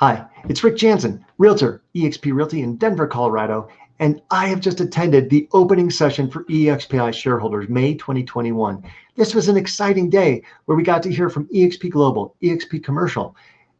Hi, it's Rick Janson, Realtor, EXP Realty in Denver, Colorado, and I have just attended the opening session for EXPI Shareholders May 2021. This was an exciting day where we got to hear from EXP Global, EXP Commercial,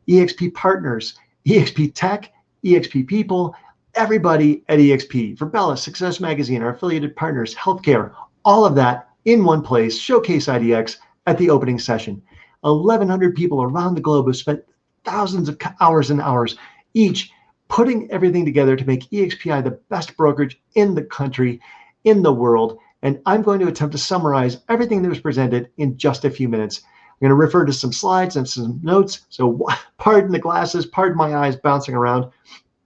EXP Partners, EXP Tech, EXP People, everybody at EXP, Virbella, Success Magazine, our affiliated partners, healthcare, all of that in one place, Showcase IDX at the opening session. 1,100 people around the globe have spent thousands of hours and hours each putting everything together to make EXPI the best brokerage in the country, in the world. And I'm going to attempt to summarize everything that was presented in just a few minutes. I'm going to refer to some slides and some notes. So pardon the glasses, pardon my eyes bouncing around,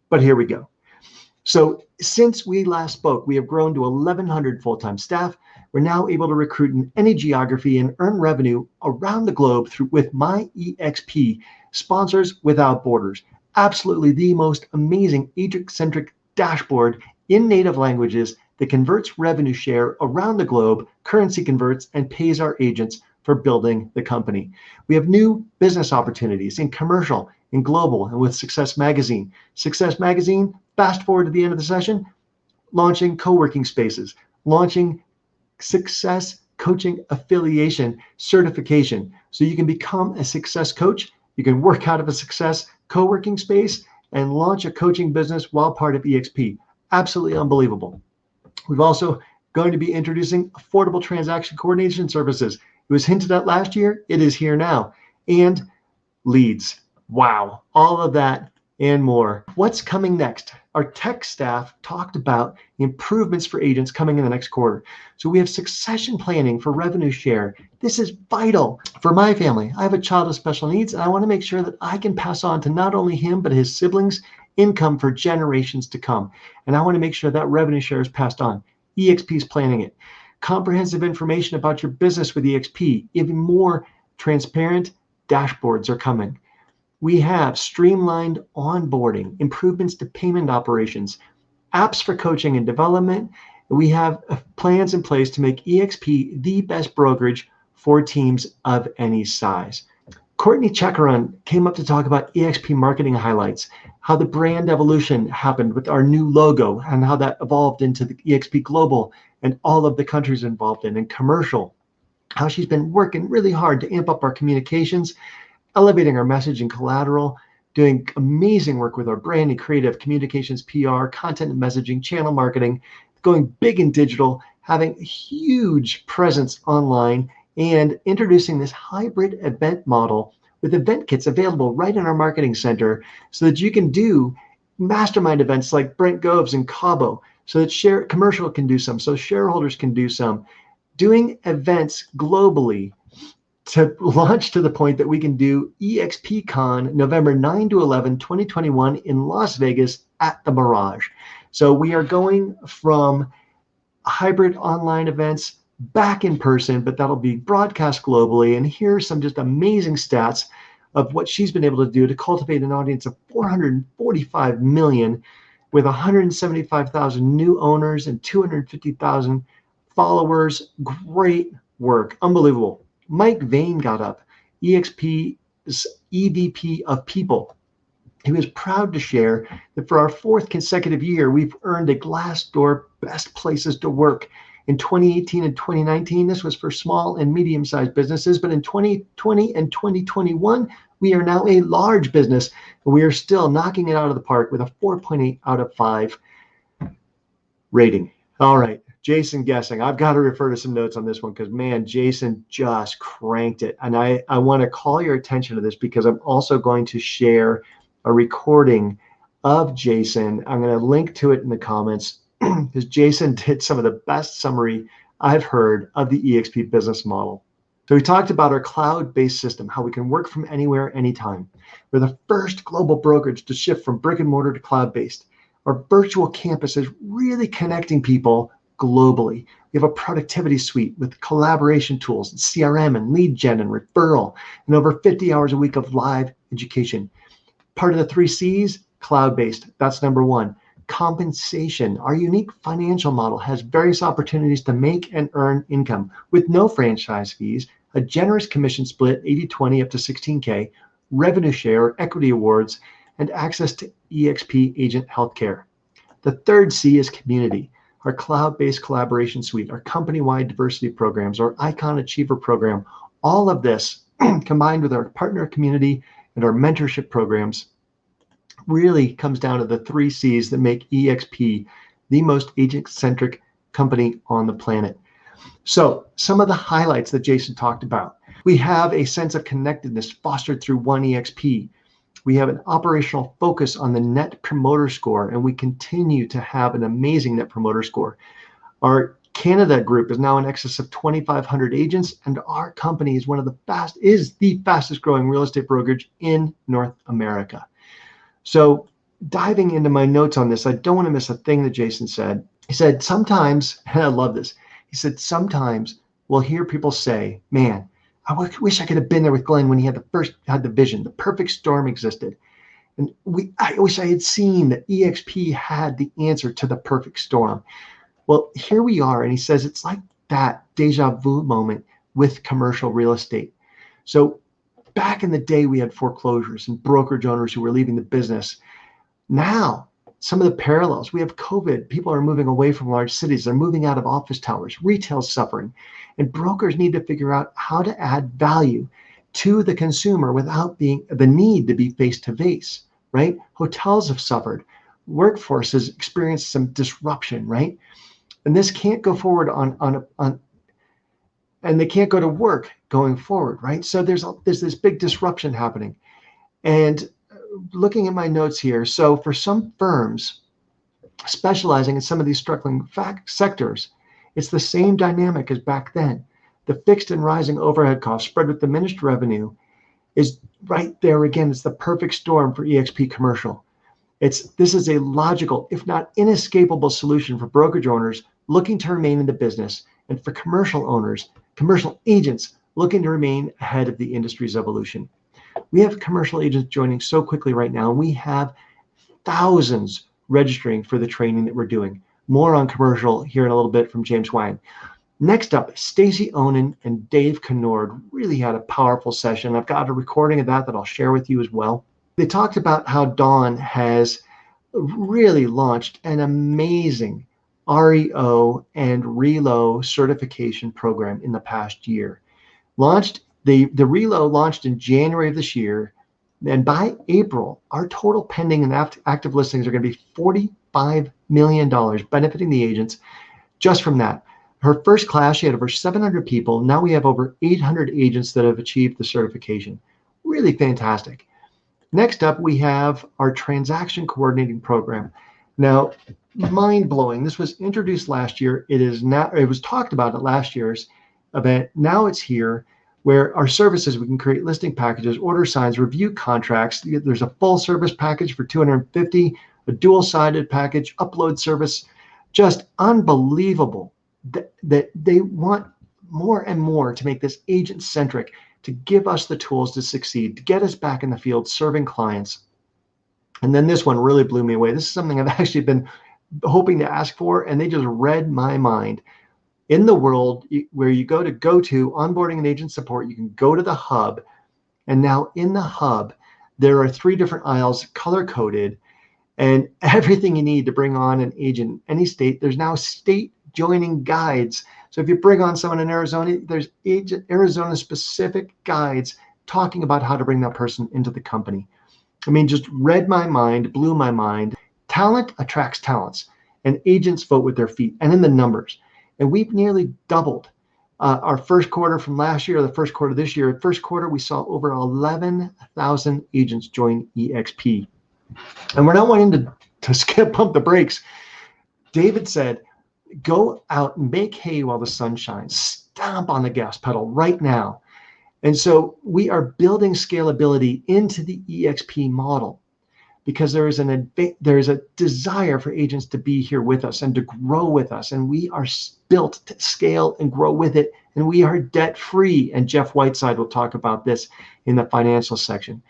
but here we go. So since we last spoke, we have grown to 1,100 full-time staff. We're now able to recruit in any geography and earn revenue around the globe with My EXP, Sponsors Without Borders. Absolutely the most amazing agent-centric dashboard in native languages that converts revenue share around the globe, currency converts, and pays our agents for building the company. We have new business opportunities in commercial, in global, and with Success Magazine. Success Magazine, fast forward to the end of the session, launching co-working spaces, launching Success Coaching Affiliation Certification. So you can become a success coach. You can work out of a success co-working space and launch a coaching business while part of EXP. Absolutely unbelievable. We've also going to be introducing affordable transaction coordination services. It was hinted at last year. It is here now. And leads. Wow. All of that and more. What's coming next? Our tech staff talked about improvements for agents coming in the next quarter. So we have succession planning for revenue share. This is vital for my family. I have a child with special needs, and I want to make sure that I can pass on to not only him, but his siblings income for generations to come. And I want to make sure that revenue share is passed on. EXP is planning it. Comprehensive information about your business with EXP. Even more transparent dashboards are coming. We have streamlined onboarding, improvements to payment operations, apps for coaching and development. We have plans in place to make EXP the best brokerage for teams of any size. Courtney Chekaran came up to talk about EXP marketing highlights, how the brand evolution happened with our new logo and how that evolved into the EXP Global and all of the countries involved in commercial, how she's been working really hard to amp up our communications, elevating our message and collateral, doing amazing work with our brand and creative communications, PR, content and messaging, channel marketing, going big in digital, having a huge presence online, and introducing this hybrid event model with event kits available right in our marketing center so that you can do mastermind events like Brent Gove's in Cabo, so that commercial can do some, so shareholders can do some, doing events globally to launch to the point that we can do EXPCon November 9 to 11, 2021 in Las Vegas at the Mirage. So we are going from hybrid online events back in person, but that'll be broadcast globally. And here's some just amazing stats of what she's been able to do to cultivate an audience of 445 million with 175,000 new owners and 250,000 followers. Great work. Unbelievable. Mike Vane got up, EXP's EVP of People. He was proud to share that for our fourth consecutive year, we've earned a Glassdoor Best Places to Work. In 2018 and 2019, this was for small and medium-sized businesses, but in 2020 and 2021, we are now a large business, and we are still knocking it out of the park with a 4.8 out of 5 rating. All right. Jason Gesing. I've got to refer to some notes on this one because, man, Jason just cranked it. And I want to call your attention to this because I'm also going to share a recording of Jason. I'm going to link to it in the comments because Jason did some of the best summary I've heard of the EXP business model. So we talked about our cloud-based system, how we can work from anywhere, anytime. We're the first global brokerage to shift from brick and mortar to cloud-based. Our virtual campus is really connecting people globally. We have a productivity suite with collaboration tools and CRM and lead gen and referral and over 50 hours a week of live education. Part of the 3 C's, cloud-based. That's number 1. Compensation. Our unique financial model has various opportunities to make and earn income with no franchise fees, a generous commission split, 80-20 up to 16K, revenue share, equity awards, and access to EXP agent healthcare. The third C is community. Our cloud-based collaboration suite, our company-wide diversity programs, our Icon Achiever program, all of this combined with our partner community and our mentorship programs really comes down to the three C's that make EXP the most agent-centric company on the planet. So some of the highlights that Jason talked about. We have a sense of connectedness fostered through One EXP. We have an operational focus on the Net Promoter Score, and we continue to have an amazing Net Promoter Score. Our Canada group is now in excess of 2,500 agents, and our company is the fastest growing real estate brokerage in North America. So diving into my notes on this, I don't want to miss a thing that Jason said. He said, sometimes, and I love this, he said, sometimes we'll hear people say, man, I wish I could have been there with Glenn when he had the vision. The perfect storm existed. And I wish I had seen that EXP had the answer to the perfect storm. Well, here we are. And he says it's like that deja vu moment with commercial real estate. So back in the day, we had foreclosures and brokerage owners who were leaving the business. Now, some of the parallels, we have COVID. People are moving away from large cities. They're moving out of office towers. Retail's suffering. And brokers need to figure out how to add value to the consumer without the need to be face-to-face, right? Hotels have suffered. Workforce has experienced some disruption, right? And this can't go forward and they can't go to work going forward, right? So there's this big disruption happening. And looking at my notes here, so for some firms specializing in some of these struggling sectors, it's the same dynamic as back then. The fixed and rising overhead costs spread with diminished revenue is right there again. It's the perfect storm for EXP Commercial. This is a logical, if not inescapable solution for brokerage owners looking to remain in the business, and for commercial owners, commercial agents looking to remain ahead of the industry's evolution. We have commercial agents joining so quickly right now. We have thousands registering for the training that we're doing. More on commercial here in a little bit from James Huang. Next up, Stacey Onnen and Dave Conord really had a powerful session. I've got a recording of that I'll share with you as well. They talked about how Dawn has really launched an amazing REO and RELO certification program in the past year. The RELO launched in January of this year, and by April, our total pending and active listings are going to be $45 million, benefiting the agents just from that. Her first class, she had over 700 people. Now we have over 800 agents that have achieved the certification. Really fantastic. Next up, we have our transaction coordinating program. Now, mind-blowing. This was introduced last year. It was talked about at last year's event. Now it's here, where our services, we can create listing packages, order signs, review contracts. There's a full service package for $250, a dual-sided package, upload service. Just unbelievable that they want more and more to make this agent-centric, to give us the tools to succeed, to get us back in the field serving clients. And then this one really blew me away. This is something I've actually been hoping to ask for, and they just read my mind. In the world where you go to onboarding and agent support, you can go to the hub. And now in the hub, there are 3 different aisles color-coded, and everything you need to bring on an agent in any state. There's now state joining guides. So if you bring on someone in Arizona, there's Arizona-specific guides talking about how to bring that person into the company. I mean, just read my mind, blew my mind. Talent attracts talents, and agents vote with their feet and in the numbers. And we've nearly doubled our first quarter from last year, the first quarter this year. First quarter, we saw over 11,000 agents join EXP. And we're not wanting to pump the brakes. David said, go out and make hay while the sun shines. Stomp on the gas pedal right now. And so we are building scalability into the EXP model because there is a desire for agents to be here with us and to grow with us. And we are built to scale and grow with it. And we are debt free. And Jeff Whiteside will talk about this in the financial section.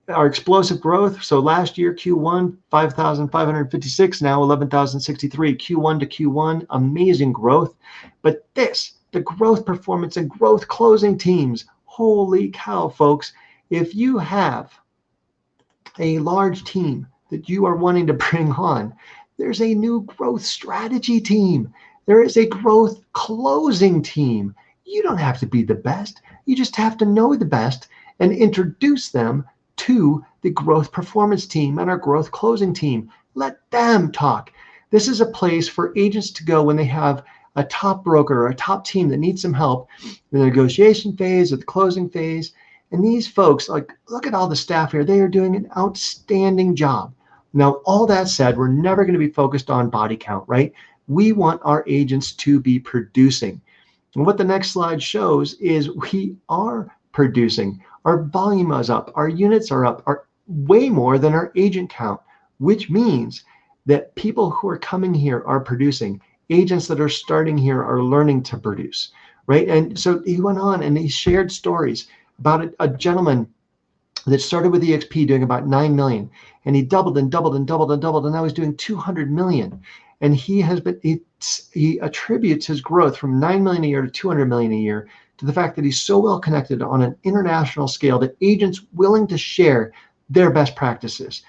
Our explosive growth. So last year, Q1, 5,556, now 11,063. Q1 to Q1, amazing growth. But the growth performance and growth closing teams, holy cow, folks. If you have a large team that you are wanting to bring on, there's a new growth strategy team. There is a growth closing team. You don't have to be the best. You just have to know the best and introduce them to the growth performance team and our growth closing team. Let them talk. This is a place for agents to go when they have a top broker or a top team that needs some help in the negotiation phase or the closing phase. And these folks, like, look at all the staff here. They are doing an outstanding job. Now, all that said, we're never going to be focused on body count, right? We want our agents to be producing. And what the next slide shows is we are producing. Our volume is up. Our units are up, are way more than our agent count, which means that people who are coming here are producing. Agents that are starting here are learning to produce, right? And so he went on and he shared stories about a gentleman that started with EXP doing about 9 million, and he doubled and doubled and doubled and doubled, and now he's doing 200 million. And he attributes his growth from 9 million a year to 200 million a year to the fact that he's so well connected on an international scale that agents willing to share their best practices.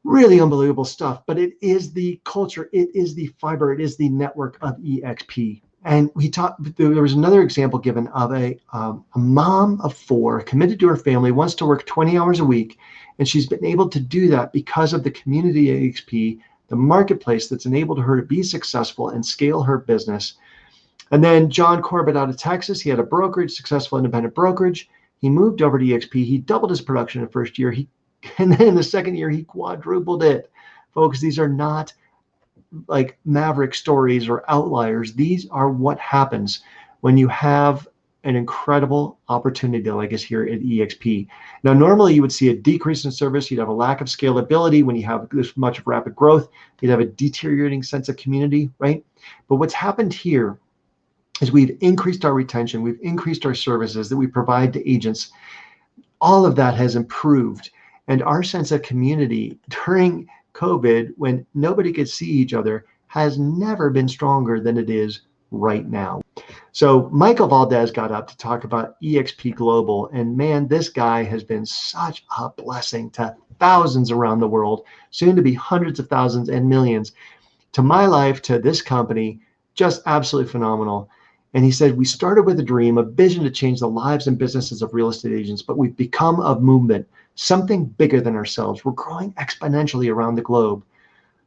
Really unbelievable stuff, but it is the culture, it is the fiber, it is the network of EXP. And there was another example given of a mom of 4 committed to her family, wants to work 20 hours a week, and she's been able to do that because of the community at EXP, the marketplace that's enabled her to be successful and scale her business. And then John Corbett out of Texas, he had a brokerage, successful independent brokerage. He moved over to EXP. He doubled his production in the first year. And then in the second year, he quadrupled it. Folks, these are not like maverick stories or outliers. These are what happens when you have an incredible opportunity like is here at EXP. Now, normally you would see a decrease in service. You'd have a lack of scalability when you have this much of rapid growth. You'd have a deteriorating sense of community, right? But what's happened here is we've increased our retention. We've increased our services that we provide to agents. All of that has improved. And our sense of community during COVID, when nobody could see each other, has never been stronger than it is right now. So Michael Valdes got up to talk about EXP Global, and man, this guy has been such a blessing to thousands around the world, soon to be hundreds of thousands and millions, to my life, to this company, just absolutely phenomenal. And he said, we started with a dream, a vision to change the lives and businesses of real estate agents, but we've become a movement, something bigger than ourselves. We're growing exponentially around the globe.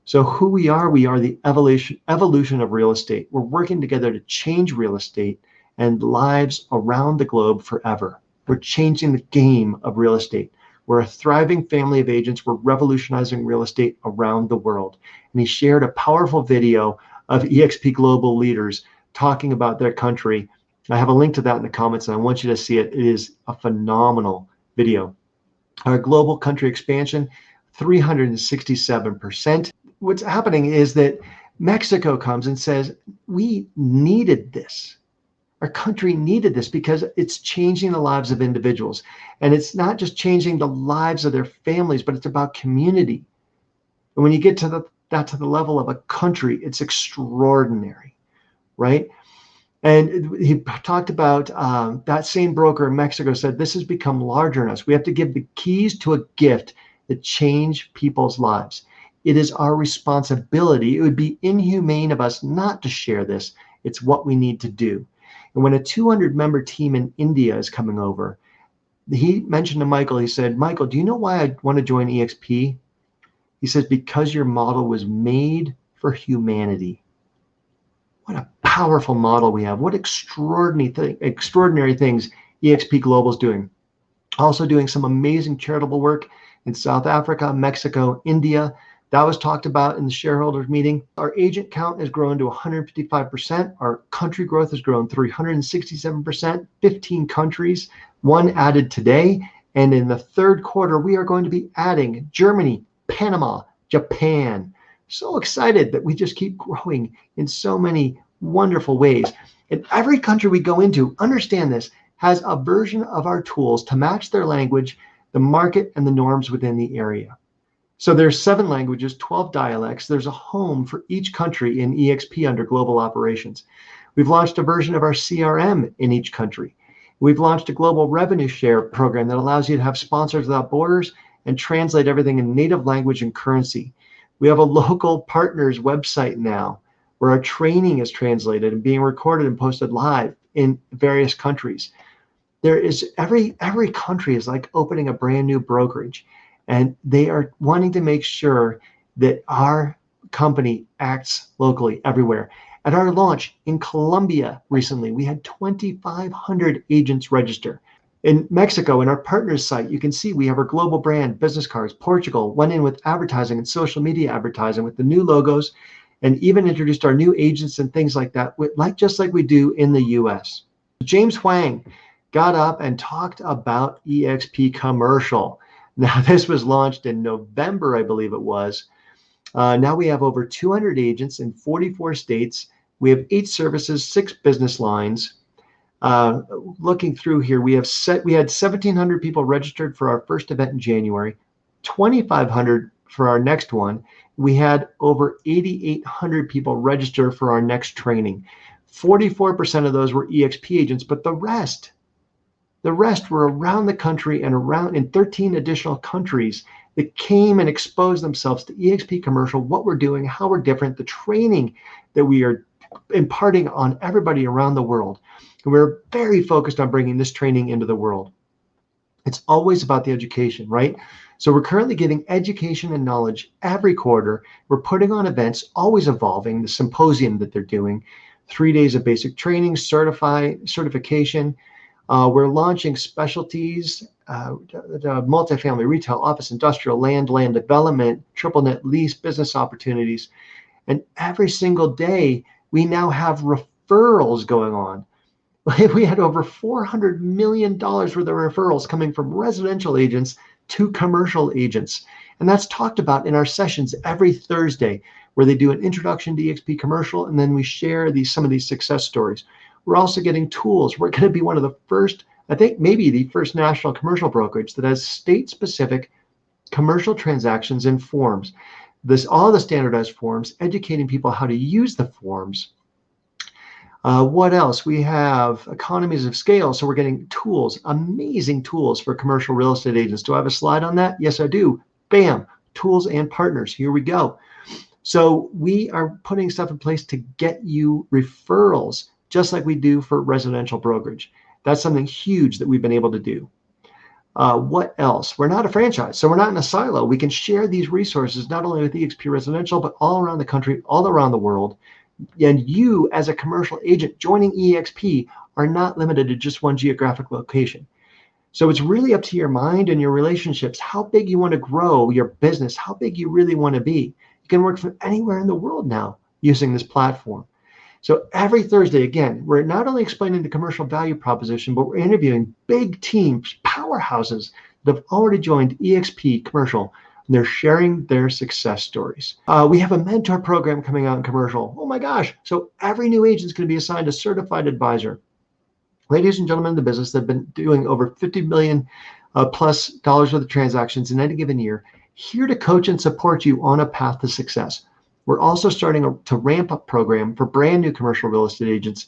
So who we are the evolution of real estate. We're working together to change real estate and lives around the globe forever. We're changing the game of real estate. We're a thriving family of agents. We're revolutionizing real estate around the world. And he shared a powerful video of EXP Global leaders talking about their country. I have a link to that in the comments, and I want you to see it. It is a phenomenal video. Our global country expansion, 367%. What's happening is that Mexico comes and says, we needed this. Our country needed this because it's changing the lives of individuals. And it's not just changing the lives of their families, but it's about community. And when you get to the level of a country, it's extraordinary, right? And he talked about that same broker in Mexico said, this has become larger than us. We have to give the keys to a gift that change people's lives. It is our responsibility. It would be inhumane of us not to share this. It's what we need to do. And when a 200-member team in India is coming over, he mentioned to Michael, he said, Michael, do you know why I want to join EXP? He says, because your model was made for humanity. What a powerful model we have. What extraordinary things EXP Global is doing. Also doing some amazing charitable work in South Africa, Mexico, India. That was talked about in the shareholders meeting. Our agent count has grown to 155%. Our country growth has grown 367%, 15 countries, 1 added today. And in the third quarter, we are going to be adding Germany, Panama, Japan. So excited that we just keep growing in so many wonderful ways. And every country we go into, understand this, has a version of our tools to match their language, the market, and the norms within the area. So there's 7 languages, 12 dialects. There's a home for each country in EXP under global operations. We've launched a version of our CRM in each country. We've launched a global revenue share program that allows you to have sponsors without borders and translate everything in native language and currency. We have a local partners website now where our training is translated and being recorded and posted live in various countries. There is every country is like opening a brand new brokerage, and they are wanting to make sure that our company acts locally everywhere. At our launch in Colombia recently, we had 2,500 agents register. In Mexico, in our partners site, you can see we have our global brand, business cards. Portugal went in with advertising and social media advertising with the new logos, and even introduced our new agents and things like that, just like we do in the US. James Huang got up and talked about EXP Commercial. Now, this was launched in November, I believe it was. Now we have over 200 agents in 44 states. We have 8 services, 6 business lines. Looking through here, we had 1,700 people registered for our first event in January, 2,500 for our next one. We had over 8,800 people register for our next training. 44% of those were EXP agents, but the rest were around the country and around in 13 additional countries that came and exposed themselves to EXP Commercial, what we're doing, how we're different, the training that we are imparting on everybody around the world. And we're very focused on bringing this training into the world. It's always about the education, right? So we're currently giving education and knowledge every quarter. We're putting on events, always evolving, the symposium that they're doing, 3 days of basic training, certification. We're launching specialties, multifamily, retail, office, industrial, land development, triple net lease, business opportunities. And every single day, we now have referrals going on. We had over $400 million worth of referrals coming from residential agents to commercial agents. And that's talked about in our sessions every Thursday, where they do an introduction to EXP Commercial, and then we share some of these success stories. We're also getting tools. We're going to be one of the first, I think maybe the first national commercial brokerage that has state-specific commercial transactions in forms. All the standardized forms, educating people how to use the forms. What else? We have Economies of Scale. So we're getting tools, amazing tools for commercial real estate agents. Do I have a slide on that? Yes, I do. Bam, tools and partners. Here we go. So we are putting stuff in place to get you referrals, just like we do for residential brokerage. That's something huge that we've been able to do. What else? We're not a franchise, so we're not in a silo. We can share these resources not only with EXP Residential, but all around the country, all around the world. And you, as a commercial agent joining EXP, are not limited to just one geographic location. So it's really up to your mind and your relationships, how big you want to grow your business, how big you really want to be. You can work from anywhere in the world now using this platform. So every Thursday, again, we're not only explaining the commercial value proposition, but we're interviewing big teams, powerhouses that have already joined EXP Commercial, and they're sharing their success stories. We have a mentor program coming out in commercial. Oh my gosh. So every new agent is going to be assigned a certified advisor. Ladies and gentlemen in the business that have been doing over $50 million plus dollars worth of transactions in any given year, here to coach and support you on a path to success. We're also starting to ramp up program for brand new commercial real estate agents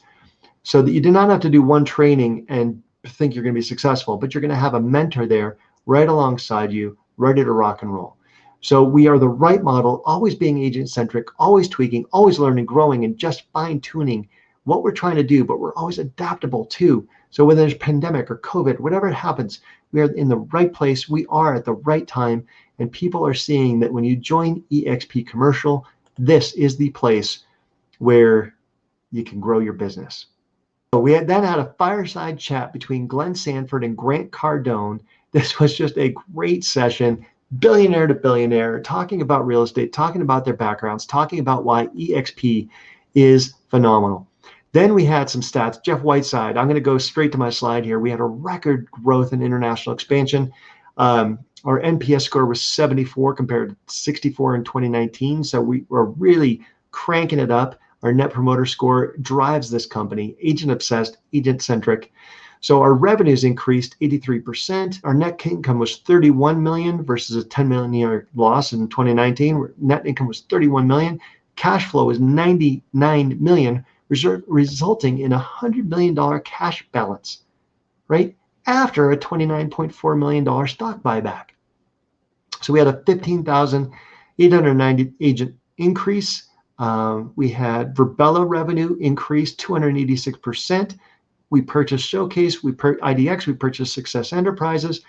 so that you do not have to do one training and think you're going to be successful, but you're going to have a mentor there right alongside you, ready to rock and roll. So we are the right model, always being agent-centric, always tweaking, always learning, growing, and just fine-tuning what we're trying to do, but we're always adaptable too. So whether there's pandemic or COVID, whatever happens, we are in the right place, we are at the right time, and people are seeing that when you join EXP Commercial, this is the place where you can grow your business. So we then had a fireside chat between Glenn Sanford and Grant Cardone. This was just a great session, billionaire to billionaire, talking about real estate, talking about their backgrounds, talking about why EXP is phenomenal. Then we had some stats. Jeff Whiteside, I'm going to go straight to my slide here. We had a record growth in international expansion. Our NPS score was 74 compared to 64 in 2019. So we were really cranking it up. Our net promoter score drives this company, agent obsessed, agent centric. So our revenues increased 83%. Our net income was 31 million versus a 10 million loss in 2019. Net income was 31 million. Cash flow was 99 million, resulting in a $100 million cash balance, right? After a $29.4 million stock buyback. So we had a 15,890 agent increase. We had Virbella revenue increase 286%. We purchased Showcase, IDX, we purchased Success Enterprises,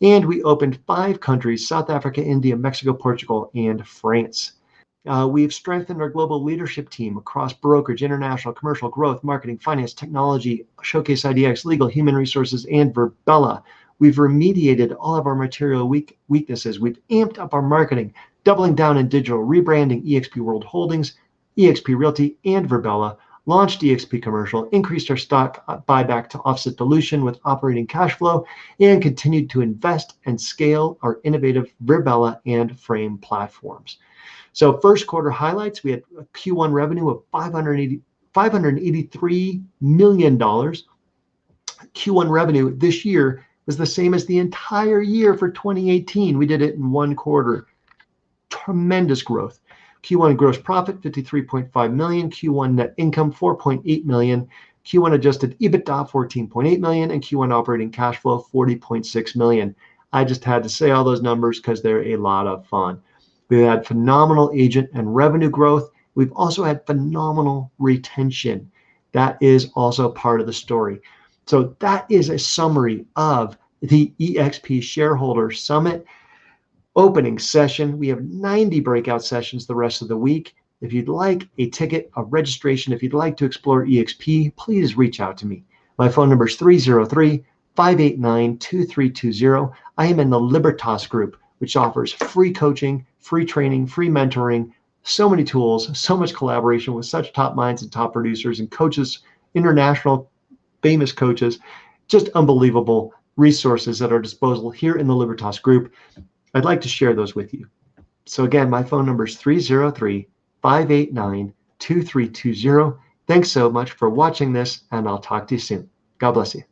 and we opened 5 countries: South Africa, India, Mexico, Portugal, and France. We've strengthened our global leadership team across brokerage, international, commercial, growth, marketing, finance, technology, Showcase, IDX, legal, human resources, and Virbella. We've remediated all of our material weaknesses. We've amped up our marketing, doubling down in digital, rebranding EXP World Holdings, EXP Realty, and Virbella, launched EXP Commercial, increased our stock buyback to offset dilution with operating cash flow, and continued to invest and scale our innovative Virbella and Frame platforms. So first quarter highlights, we had a Q1 revenue of $583 million. Q1 revenue this year was the same as the entire year for 2018. We did it in one quarter. Tremendous growth. Q1 gross profit, $53.5 million. Q1 net income, $4.8 million. Q1 adjusted EBITDA, $14.8 million. And Q1 operating cash flow, $40.6 million. I just had to say all those numbers because they're a lot of fun. We've had phenomenal agent and revenue growth. We've also had phenomenal retention. That is also part of the story. So that is a summary of the EXP Shareholders Summit opening session. We have 90 breakout sessions the rest of the week. If you'd like a ticket, a registration, if you'd like to explore EXP, please reach out to me. My phone number is 303-589-2320. I am in the Libertas group, which offers free coaching, free training, free mentoring, so many tools, so much collaboration with such top minds and top producers and coaches, international famous coaches, just unbelievable resources at our disposal here in the Libertas group. I'd like to share those with you. So again, my phone number is 303-589-2320. Thanks so much for watching this, and I'll talk to you soon. God bless you.